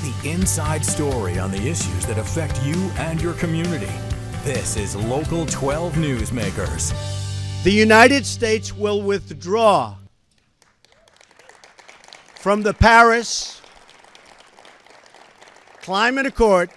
the inside story on the issues that affect you and your community. This is Local 12 Newsmakers. The United States will withdraw from the Paris Climate Accord.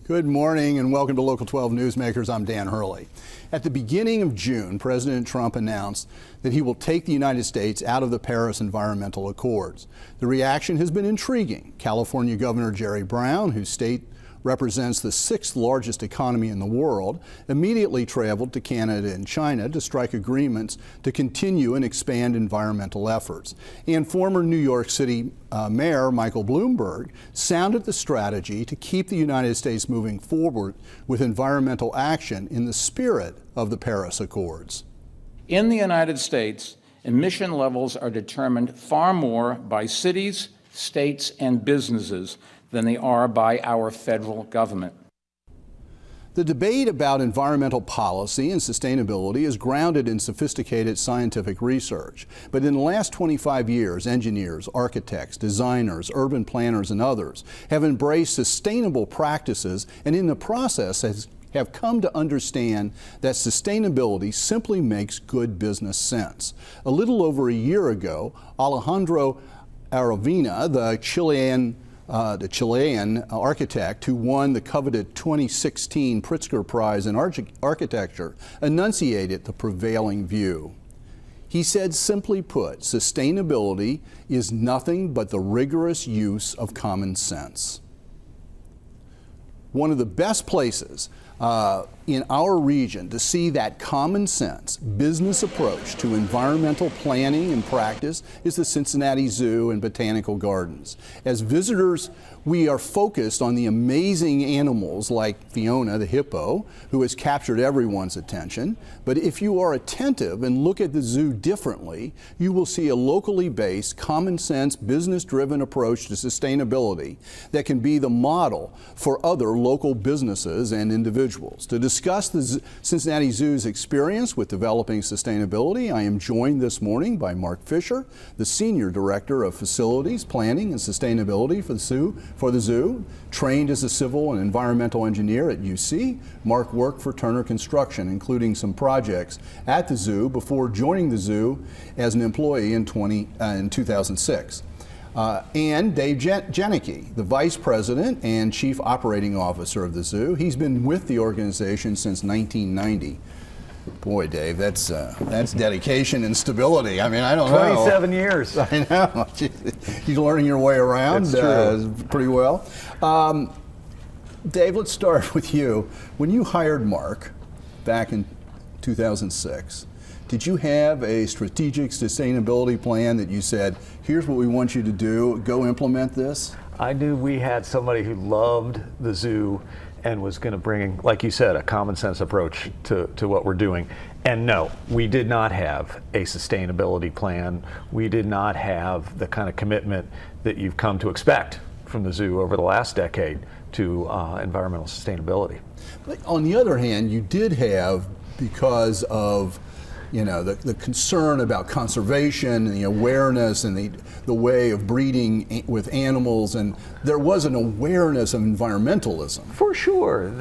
Good morning and welcome to Local 12 Newsmakers. I'm Dan Hurley. At the beginning of June, President Trump announced that he will take the United States out of the Paris Environmental Accords. The reaction has been intriguing. California Governor Jerry Brown, whose state represents the sixth largest economy in the world, immediately traveled to Canada and China to strike agreements to continue and expand environmental efforts. And former New York City Mayor Michael Bloomberg sounded the strategy to keep the United States moving forward with environmental action in the spirit of the Paris Accords. In the United States, emission levels are determined far more by cities, states, and businesses than they are by our federal government. The debate about environmental policy and sustainability is grounded in sophisticated scientific research. But in the last 25 years, engineers, architects, designers, urban planners, and others have embraced sustainable practices and in the process have come to understand that sustainability simply makes good business sense. A little over a year ago, Alejandro Aravena, the Chilean architect who won the coveted 2016 Pritzker Prize in Architecture, enunciated the prevailing view. He said, simply put, sustainability is nothing but the rigorous use of common sense. One of the best places in our region to see that common sense business approach to environmental planning and practice is the Cincinnati Zoo and Botanical Gardens. As visitors, we are focused on the amazing animals like Fiona the hippo, who has captured everyone's attention. But if you are attentive and look at the zoo differently, you will see a locally based, common sense, business-driven approach to sustainability that can be the model for other local businesses and individuals. To discuss the Cincinnati Zoo's experience with developing sustainability, I am joined this morning by Mark Fisher, the Senior Director of Facilities, Planning, and Sustainability for the zoo. Trained as a civil and environmental engineer at UC, Mark worked for Turner Construction, including some projects at the zoo before joining the zoo as an employee in 2006. And Dave Jenike, the Vice President and Chief Operating Officer of the zoo. He's been with the organization since 1990. Boy, Dave, that's dedication and stability. I mean, I don't know. 27 years. I know. You're learning your way around pretty well. Dave, let's start with you. When you hired Mark back in 2006, did you have a strategic sustainability plan that you said, here's what we want you to do, go implement this? I knew we had somebody who loved the zoo and was going to bring, like you said, a common sense approach to what we're doing. And no, we did not have a sustainability plan. We did not have the kind of commitment that you've come to expect from the zoo over the last decade to environmental sustainability. But on the other hand, you did have, because of the concern about conservation and the awareness and the way of breeding with animals, and there was an awareness of environmentalism. For sure.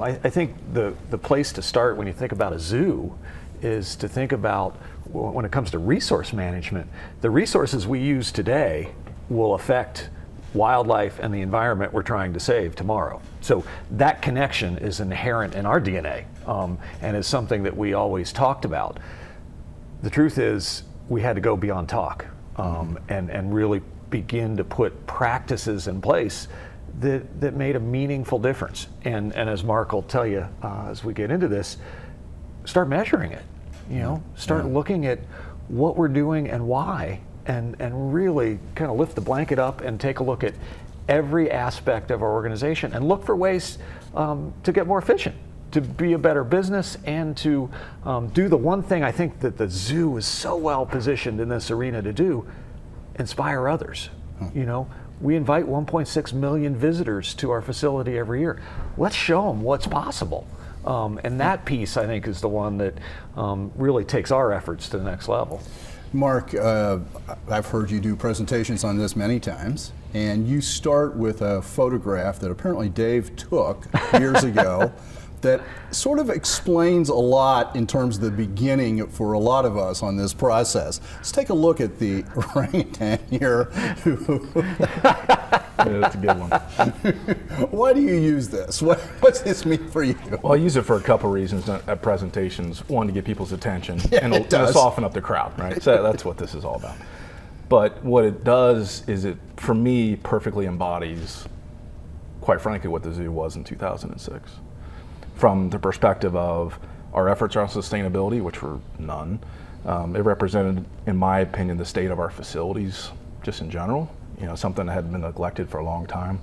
I think the place to start when you think about a zoo is to think about, when it comes to resource management, the resources we use today will affect wildlife and the environment we're trying to save tomorrow. So that connection is inherent in our DNA and is something that we always talked about. The truth is, we had to go beyond talk and really begin to put practices in place that made a meaningful difference. And as Mark will tell you as we get into this, start measuring it. Start looking at what we're doing and why, and really kind of lift the blanket up and take a look at every aspect of our organization and look for ways to get more efficient, to be a better business, and to do the one thing I think that the zoo is so well positioned in this arena to do: inspire others. We invite 1.6 million visitors to our facility every year. Let's show them what's possible. And that piece, I think, is the one that really takes our efforts to the next level. Mark, I've heard you do presentations on this many times, and you start with a photograph that apparently Dave took years ago that sort of explains a lot in terms of the beginning for a lot of us on this process. Let's take a look at the orangutan here. Yeah, that's a good one. Why do you use this? What's this mean for you? Well, I use it for a couple reasons at presentations. One, to get people's attention, Yeah, and it to does. soften up the crowd, right? So that's what this is all about. But what it does is it, for me, perfectly embodies, quite frankly, what the zoo was in 2006. From the perspective of our efforts on sustainability, which were none. It represented, in my opinion, the state of our facilities just in general. Something that had been neglected for a long time.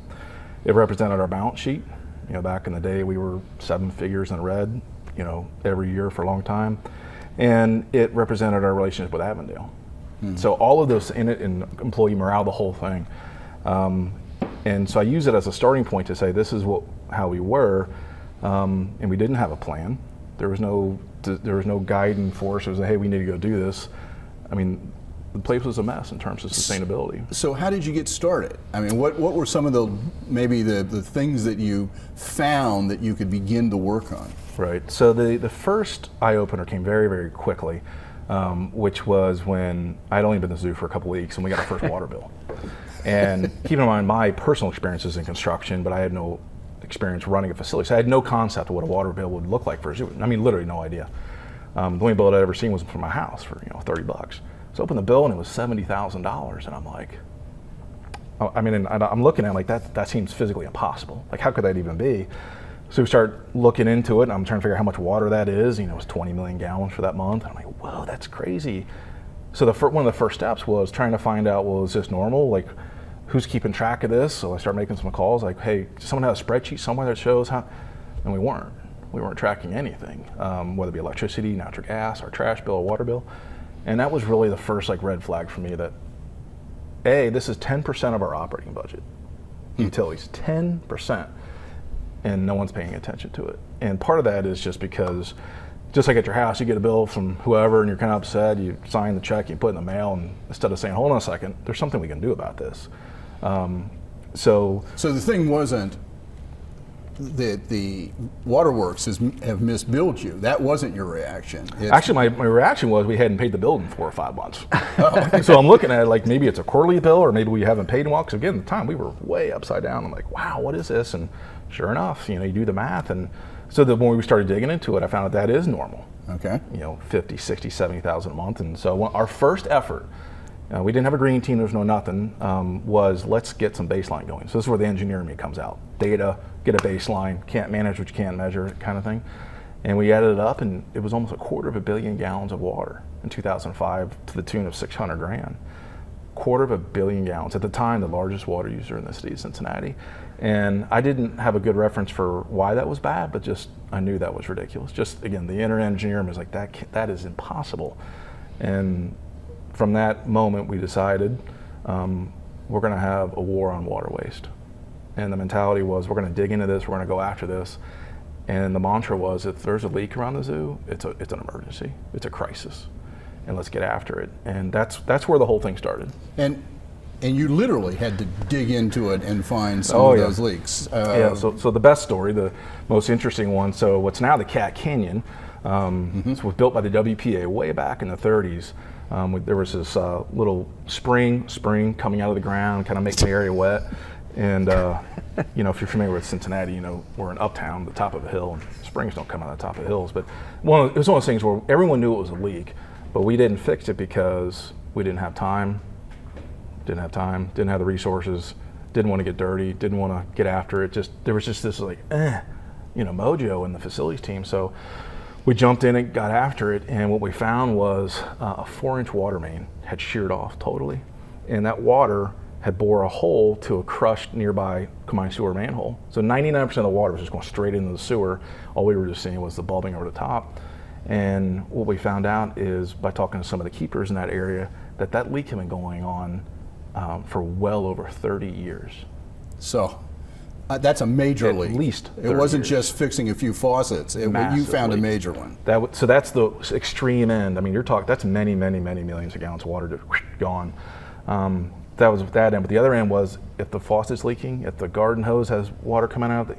It represented our balance sheet. Back in the day, we were 7 figures in red, every year for a long time. And it represented our relationship with Avondale. So all of those in it, and employee morale, the whole thing. And so I use it as a starting point to say, this is how we were, and we didn't have a plan. There was no guiding force. It was, hey, we need to go do this. I mean, the place was a mess in terms of sustainability. So how did you get started? I mean, what were some of the things that you found that you could begin to work on? Right. So the first eye-opener came very, very quickly, which was when I'd only been in the zoo for a couple weeks and we got our first water bill. And keep in mind, my personal experience is in construction, but I had no experience running a facility. So I had no concept of what a water bill would look like for a zoo. I mean, literally no idea. The only bill I'd ever seen was from my house for $30. So I opened the bill and it was $70,000, and I'm like, I'm looking at it like that seems physically impossible. Like, how could that even be? So we start looking into it, and I'm trying to figure out how much water that is. It was 20 million gallons for that month. And I'm like, whoa, that's crazy. So one of the first steps was trying to find out, well, is this normal? Like, who's keeping track of this? So I started making some calls, like, hey, does someone have a spreadsheet somewhere that shows how? And we weren't. We weren't tracking anything, whether it be electricity, natural gas, our trash bill, or water bill. And that was really the first red flag for me that, A, this is 10% of our operating budget, utilities, 10%, and no one's paying attention to it. And part of that is just because, just like at your house, you get a bill from whoever and you're kind of upset, you sign the check, you put it in the mail, and instead of saying, hold on a second, there's something we can do about this. So the thing wasn't that the waterworks have misbilled you. That wasn't your reaction. Actually, my reaction was we hadn't paid the bill in 4 or 5 months. So I'm looking at it like maybe it's a quarterly bill, or maybe we haven't paid in a while. Because again, at the time we were way upside down. I'm like, wow, what is this? And sure enough, you do the math. And so the more we started digging into it, I found out that is normal. Okay. 50, 60, 70,000 a month. And so our first effort, we didn't have a green team, there was no nothing, was let's get some baseline going. So this is where the engineer in me comes out. Data, get a baseline, can't manage what you can't measure, kind of thing. And we added it up, and it was almost 250 million gallons of water in 2005 to the tune of 600 grand. 250 million gallons. At the time, the largest water user in the city of Cincinnati. And I didn't have a good reference for why that was bad, but just I knew that was ridiculous. Just again, the inner engineer was like, that is impossible. And from that moment, we decided we're going to have a war on water waste. And the mentality was, we're going to dig into this, we're going to go after this. And the mantra was, if there's a leak around the zoo, it's an emergency, it's a crisis, and let's get after it. And that's where the whole thing started. And you literally had to dig into it and find some of those leaks. So the best story, the most interesting one, so what's now the Cat Canyon, this was built by the WPA way back in the 30s. There was this little spring coming out of the ground, kind of making the area wet. And if you're familiar with Cincinnati, we're in uptown, the top of a hill, and springs don't come out of the top of hills. But it was one of those things where everyone knew it was a leak, but we didn't fix it because we didn't have time, didn't have the resources, didn't want to get dirty, didn't want to get after it. There was just this mojo in the facilities team. So we jumped in and got after it, and what we found was a 4-inch water main had sheared off totally, and that water had bore a hole to a crushed nearby combined sewer manhole. So 99% of the water was just going straight into the sewer. All we were just seeing was the bulbing over the top. And what we found out is, by talking to some of the keepers in that area, that leak had been going on for well over 30 years. So That's a major leak. At least 30 It wasn't years. just fixing a few faucets. You Massive found a leak. major one. So that's the extreme end. I mean, you're talking, that's many, many, many millions of gallons of water just gone. That was that end. But the other end was if the faucet's leaking, if the garden hose has water coming out,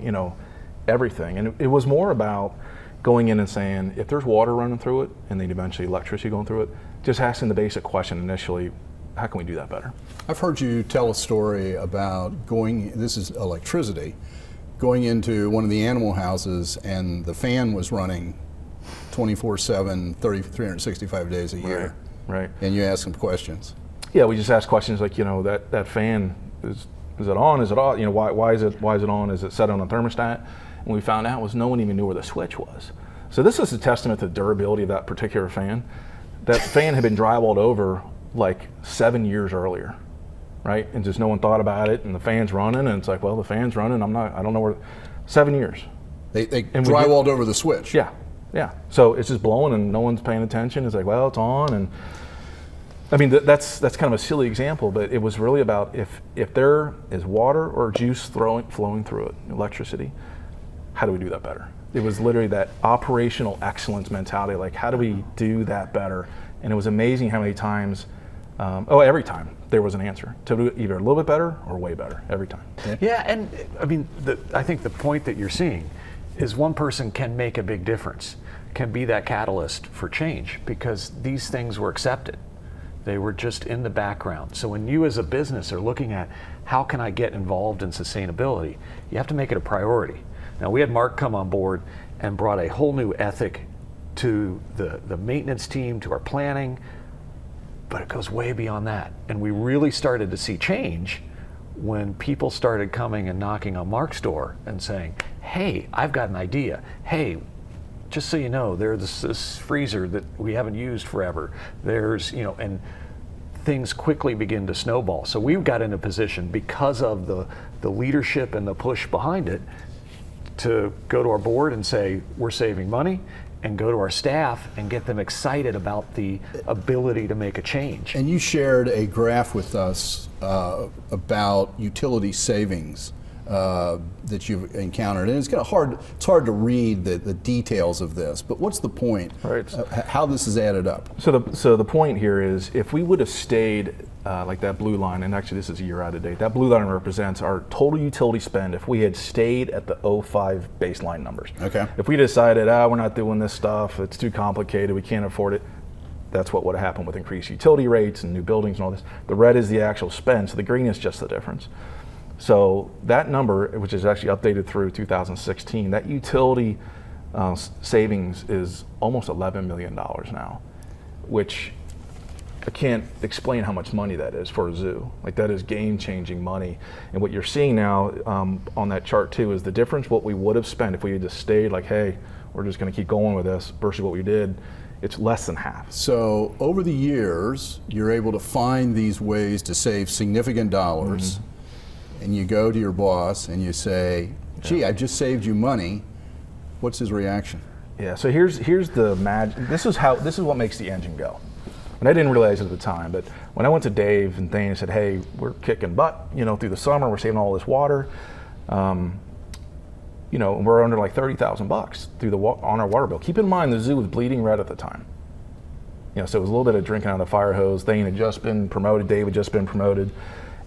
everything. And it was more about going in and saying, if there's water running through it and then eventually electricity going through it, just asking the basic question initially, how can we do that better? I've heard you tell a story about this is electricity, going into one of the animal houses and the fan was running 24/7, 365 days a year. Right. And you ask them questions. Yeah, we just ask questions like, that fan, is it on? Is it off? Why is it on? Is it set on a thermostat? And we found out was no one even knew where the switch was. So this is a testament to the durability of that particular fan. That fan had been drywalled over like 7 years earlier, right? And just no one thought about it, and the fan's running, and it's like, well, the fan's running, I don't know where. 7 years. They drywalled over the switch. Yeah. So it's just blowing, and no one's paying attention. It's like, well, it's on, and I mean that's kind of a silly example, but it was really about if there is water or juice flowing through it, electricity, how do we do that better? It was literally that operational excellence mentality, like how do we do that better? And it was amazing how many times. Every time there was an answer to do it either a little bit better or way better every time. Yeah, and I mean, I think the point that you're seeing is one person can make a big difference, can be that catalyst for change because these things were accepted. They were just in the background. So when you as a business are looking at how can I get involved in sustainability, you have to make it a priority. Now we had Mark come on board and brought a whole new ethic to the maintenance team, to our planning, but it goes way beyond that. And we really started to see change when people started coming and knocking on Mark's door and saying, hey, I've got an idea. Hey, just so you know, there's this freezer that we haven't used forever. There's, and things quickly begin to snowball. So we got in a position because of the leadership and the push behind it to go to our board and say, we're saving money, and go to our staff and get them excited about the ability to make a change. And you shared a graph with us about utility savings that you've encountered, and it's hard to read the details of this. But what's the point? Right. How this has added up? So the point here is if we would have stayed like that blue line, and actually this is a year out of date, that blue line represents our total utility spend if we had stayed at the 05 baseline numbers. Okay. If we decided, we're not doing this stuff, it's too complicated, we can't afford it, that's what would have happened with increased utility rates and new buildings and all this. The red is the actual spend, so the green is just the difference. So that number, which is actually updated through 2016, that utility savings is almost $11 million now, which I can't explain how much money that is for a zoo. Like that is game-changing money. And what you're seeing now on that chart too is the difference what we would have spent if we had just stayed like, hey, we're just going to keep going with this versus what we did. It's less than half. So over the years, you're able to find these ways to save significant dollars, and you go to your boss and you say, gee, I just saved you money. What's his reaction? Yeah, so here's the magic. This is what makes the engine go. And I didn't realize it at the time, but when I went to Dave and Thane and said, hey, we're kicking butt, through the summer, we're saving all this water, and we're under like $30,000 on our water bill. Keep in mind the zoo was bleeding red at the time. So it was a little bit of drinking out of the fire hose. Thane had just been promoted, Dave had just been promoted.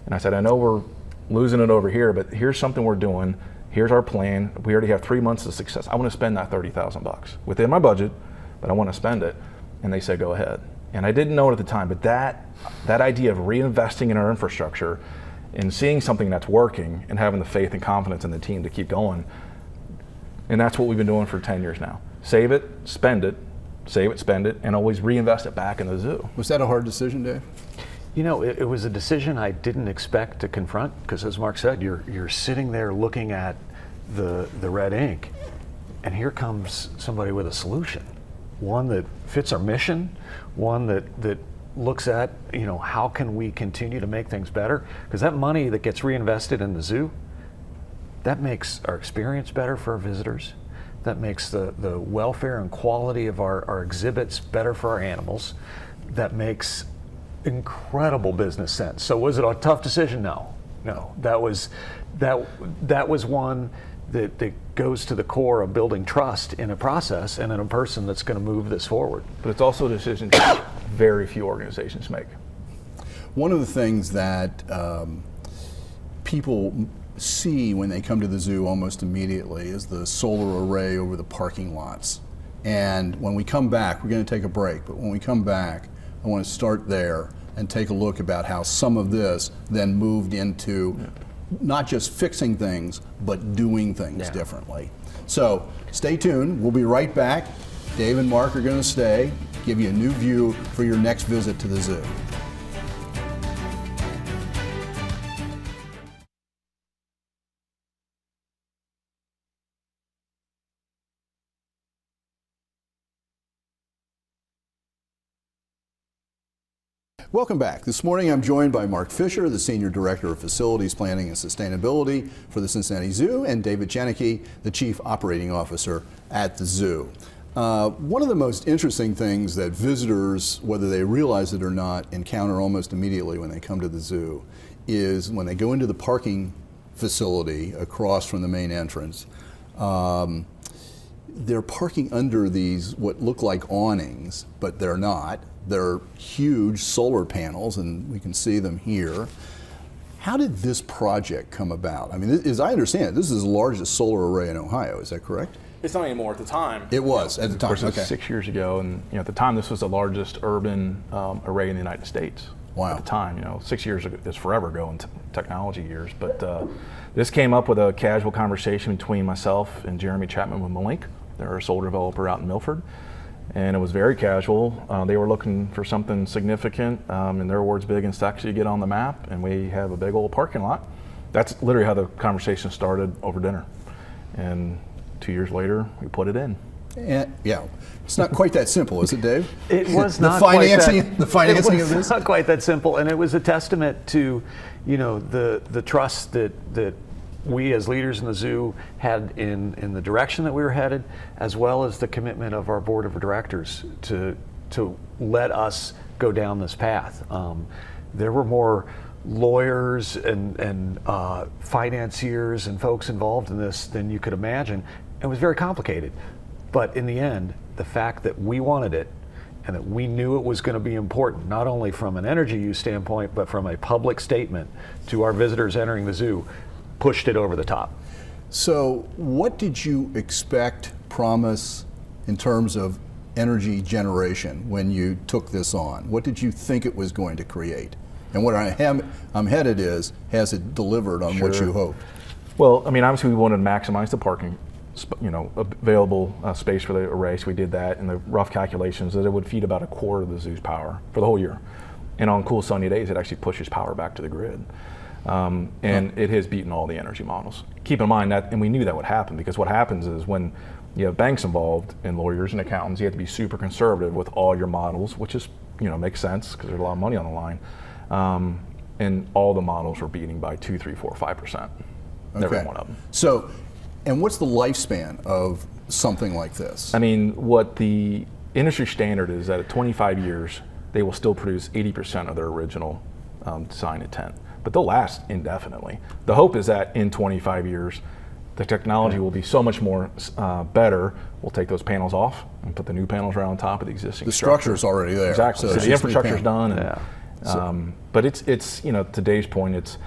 And I said, I know we're losing it over here, but here's something we're doing. Here's our plan. We already have 3 months of success. I want to spend that $30,000 within my budget, but I want to spend it. And they said, go ahead. And I didn't know it at the time, but that idea of reinvesting in our infrastructure and seeing something that's working and having the faith and confidence in the team to keep going, and that's what we've been doing for 10 years now. Save it, spend it, save it, spend it, and always reinvest it back in the zoo. Was that a hard decision, Dave? It was a decision I didn't expect to confront because, as Mark said, you're sitting there looking at the red ink, and here comes somebody with a solution, one that fits our mission, one that looks at how can we continue to make things better, because that money that gets reinvested in the zoo, that makes our experience better for our visitors, that makes the welfare and quality of our exhibits better for our animals, that makes incredible business sense. So was it a tough decision? No. That was that was one that goes to the core of building trust in a process and in a person that's going to move this forward. But it's also a decision that very few organizations make. One of the things that people see when they come to the zoo almost immediately is the solar array over the parking lots. And when we come back, we're going to take a break, but when we come back, I want to start there and take a look about how some of this then moved into not just fixing things, but doing things differently. So stay tuned. We'll be right back. Dave and Mark are going to stay, give you a new view for your next visit to the zoo. Welcome back. This morning I'm joined by Mark Fisher, the Senior Director of Facilities Planning and Sustainability for the Cincinnati Zoo, and David Jenike, the Chief Operating Officer at the zoo. One of the most interesting things that visitors, whether they realize it or not, encounter almost immediately when they come to the zoo is when they go into the parking facility across from the main entrance. They're parking under these what look like awnings, but they're not. They're huge solar panels, and we can see them here. How did this project come about? I mean, as I understand it, this is the largest solar array in Ohio. Is that correct? It's not anymore. At the time, it was at the time. Of course, it was 6 years ago, and at the time, this was the largest urban array in the United States. Wow. At the time, 6 years ago, is forever ago in technology years. But this came up with a casual conversation between myself and Jeremy Chapman with Malink. They're a solar developer out in Milford. And it was very casual. They were looking for something significant, in their words, big and sexy to get on the map, and we have a big old parking lot. That's literally how the conversation started over dinner. And 2 years later, we put it in. And, it's not quite that simple, is it, Dave? It was the not financing, quite that, the financing it was of this? not quite that simple, and it was a testament to, the trust that we as leaders in the zoo had in the direction that we were headed, as well as the commitment of our board of directors to let us go down this path. There were more lawyers and financiers and folks involved in this than you could imagine. It was very complicated. But in the end, the fact that we wanted it and that we knew it was going to be important, not only from an energy use standpoint, but from a public statement to our visitors entering the zoo, pushed it over the top. So what did you expect, promise, in terms of energy generation when you took this on? What did you think it was going to create? And what I'm headed is, has it delivered on what you hoped? Well, I mean, obviously we wanted to maximize the parking, available space for the array, so we did that, and the rough calculations that it would feed about a quarter of the zoo's power for the whole year. And on cool sunny days, it actually pushes power back to the grid. And it has beaten all the energy models. Keep in mind that, and we knew that would happen, because what happens is when you have banks involved and lawyers and accountants, you have to be super conservative with all your models, which is, makes sense because there's a lot of money on the line. And all the models were beating by 2, 3, 4, 5%. Every one of them. So, and what's the lifespan of something like this? I mean, what the industry standard is that at 25 years, they will still produce 80% of their original design intent. But they'll last indefinitely. The hope is that in 25 years, the technology will be so much more better. We'll take those panels off and put the new panels right on top of the existing. The structure's already there. Exactly. So the infrastructure's done. And, but it's to Dave's point, it's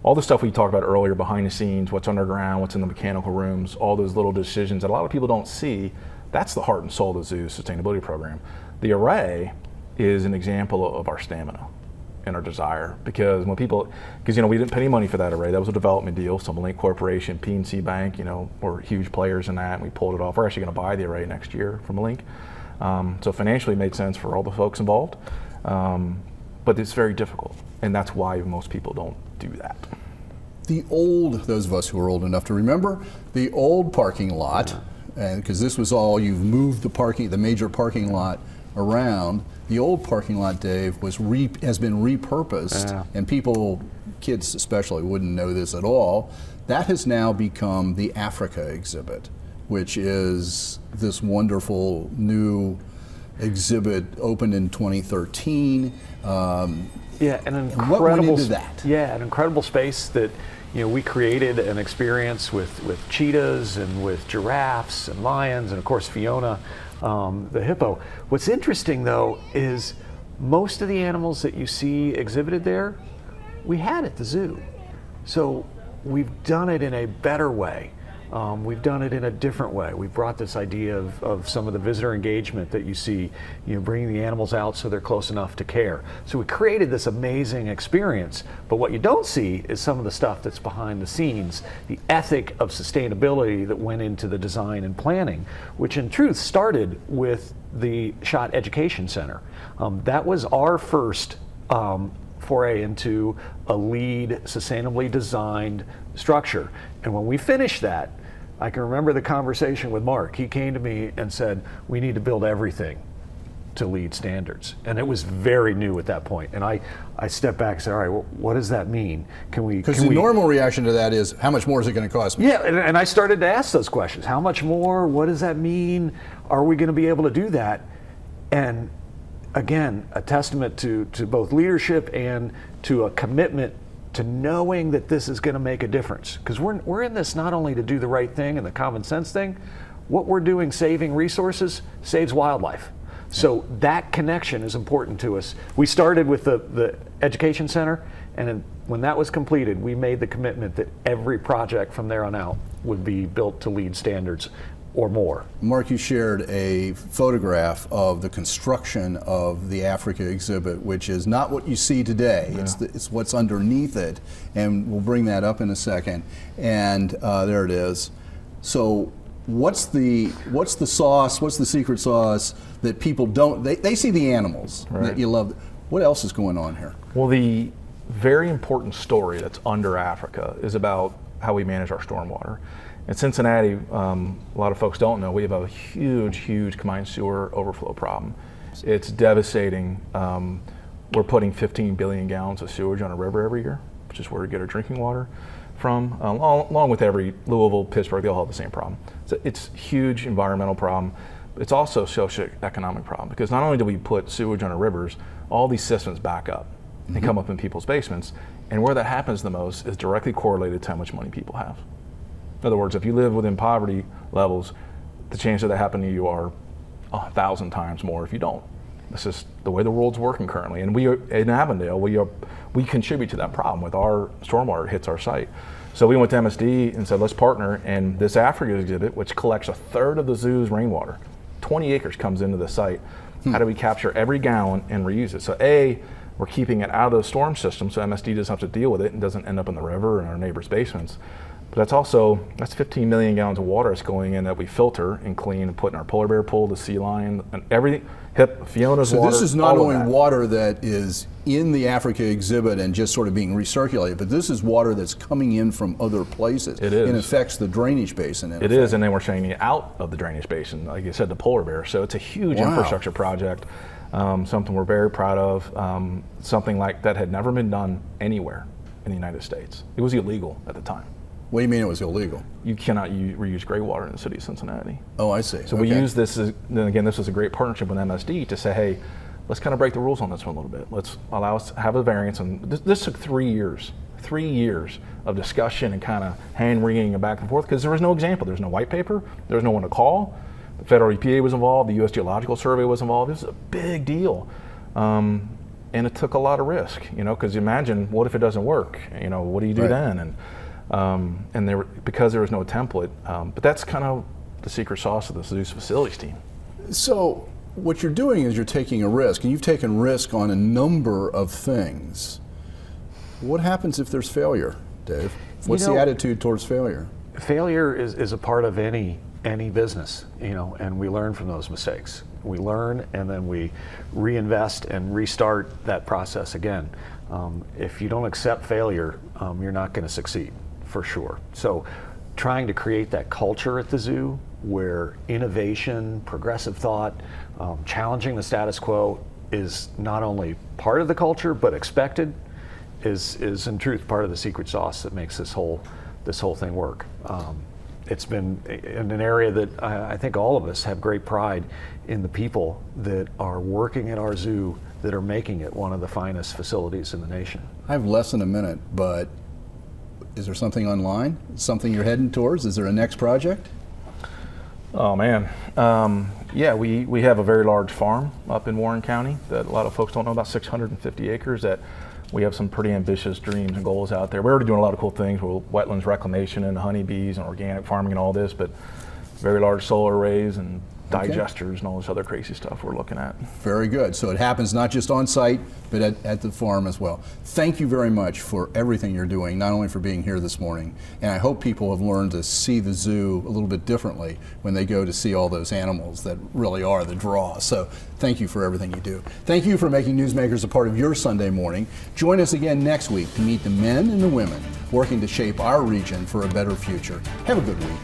all the stuff we talked about earlier behind the scenes, what's underground, what's in the mechanical rooms, all those little decisions that a lot of people don't see. That's the heart and soul of the zoo's sustainability program. The array is an example of our stamina and our desire, because we didn't pay any money for that array. That was a development deal. Link Corporation, PNC Bank, were huge players in that, and we pulled it off. We're actually going to buy the array next year from Link. So financially it made sense for all the folks involved, but it's very difficult, and that's why most people don't do that. Those of us who are old enough to remember, the old parking lot, and because this was all, you've moved the major parking lot around. The old parking lot, Dave, has been repurposed, and kids especially, wouldn't know this at all. That has now become the Africa exhibit, which is this wonderful new exhibit opened in 2013. Yeah, an incredible, what went into that? Yeah, an incredible space that, we created an experience with cheetahs and with giraffes and lions and of course Fiona, the hippo. What's interesting though is most of the animals that you see exhibited there, we had at the zoo. So we've done it in a better way. We've done it in a different way. We've brought this idea of some of the visitor engagement that you see, bringing the animals out so they're close enough to care. So we created this amazing experience, but what you don't see is some of the stuff that's behind the scenes, the ethic of sustainability that went into the design and planning, which in truth started with the Schott Education Center. That was our first foray into a LEED, sustainably designed structure. And when we finished that, I can remember the conversation with Mark. He came to me and said, we need to build everything to LEED standards. And it was very new at that point. And I stepped back and said, all right, well, what does that mean? Because the normal reaction to that is, how much more is it going to cost me? Yeah, and I started to ask those questions. How much more? What does that mean? Are we going to be able to do that? And again, a testament to both leadership and to a commitment to knowing that this is going to make a difference. Because we're in this not only to do the right thing and the common sense thing, what we're doing saving resources saves wildlife. So that connection is important to us. We started with the education center, and when that was completed, we made the commitment that every project from there on out would be built to LEED standards or more. Mark, you shared a photograph of the construction of the Africa exhibit, which is not what you see today. Yeah. It's what's underneath it, and we'll bring that up in a second. And there it is. So what's the sauce, what's the secret sauce that people don't, they see the animals that you love. What else is going on here? Well, the very important story that's under Africa is about how we manage our stormwater. In Cincinnati, a lot of folks don't know, we have a huge combined sewer overflow problem. It's devastating. We're putting 15 billion gallons of sewage on a river every year, which is where we get our drinking water from, along with every Louisville, Pittsburgh, they all have the same problem. So it's a huge environmental problem. It's also a socioeconomic problem, because not only do we put sewage on our rivers, all these systems back up and come up in people's basements, and where that happens the most is directly correlated to how much money people have. In other words, if you live within poverty levels, the chance of that happening to you are 1,000 times more if you don't. This is the way the world's working currently. And we are, in Avondale, we contribute to that problem with our stormwater hits our site. So we went to MSD and said, let's partner. And this Africa exhibit, which collects 1/3 of the zoo's rainwater, 20 acres comes into the site. How do we capture every gallon and reuse it? So A, we're keeping it out of the storm system so MSD doesn't have to deal with it and doesn't end up in the river and our neighbors' basements. But that's 15 million gallons of water that's going in that we filter and clean and put in our polar bear pool, the sea lion, and everything. Fiona's so water. So this is not only water that is in the Africa exhibit and just sort of being recirculated, but this is water that's coming in from other places. It is. It affects the drainage basin. It is, and then we're sending it out of the drainage basin, like you said, the polar bear. So it's a huge infrastructure project, something we're very proud of, something like that had never been done anywhere in the United States. It was illegal at the time. What do you mean it was illegal? You cannot reuse gray water in the city of Cincinnati. Oh, I see. So we use this, then again, this was a great partnership with MSD to say, hey, let's kind of break the rules on this one a little bit. Let's allow us to have a variance. And this took 3 years of discussion and kind of hand-wringing and back and forth, because there was no example. There was no white paper. There was no one to call. The federal EPA was involved. The U.S. Geological Survey was involved. This was a big deal. And it took a lot of risk, because imagine, what if it doesn't work? What do you do then? And because there was no template, but that's kind of the secret sauce of the Zeus facilities team. So what you're doing is you're taking a risk, and you've taken risk on a number of things. What happens if there's failure, Dave? What's the attitude towards failure? Failure is a part of any business, and we learn from those mistakes. We learn, and then we reinvest and restart that process again. If you don't accept failure, you're not going to succeed, for sure. So trying to create that culture at the zoo where innovation, progressive thought, challenging the status quo is not only part of the culture but expected is in truth part of the secret sauce that makes this whole thing work. it's been in an area that I think all of us have great pride in the people that are working at our zoo that are making it one of the finest facilities in the nation. I have less than a minute, but is there something online? Something you're heading towards? Is there a next project? Oh man, yeah, we have a very large farm up in Warren County that a lot of folks don't know about, 650 acres, that we have some pretty ambitious dreams and goals out there. We're already doing a lot of cool things with wetlands reclamation and honeybees and organic farming and all this, but very large solar arrays and digesters and all this other crazy stuff we're looking at. Very good. So it happens not just on site, but at the farm as well. Thank you very much for everything you're doing, not only for being here this morning, and I hope people have learned to see the zoo a little bit differently when they go to see all those animals that really are the draw. So thank you for everything you do. Thank you for making Newsmakers a part of your Sunday morning. Join us again next week to meet the men and the women working to shape our region for a better future. Have a good week.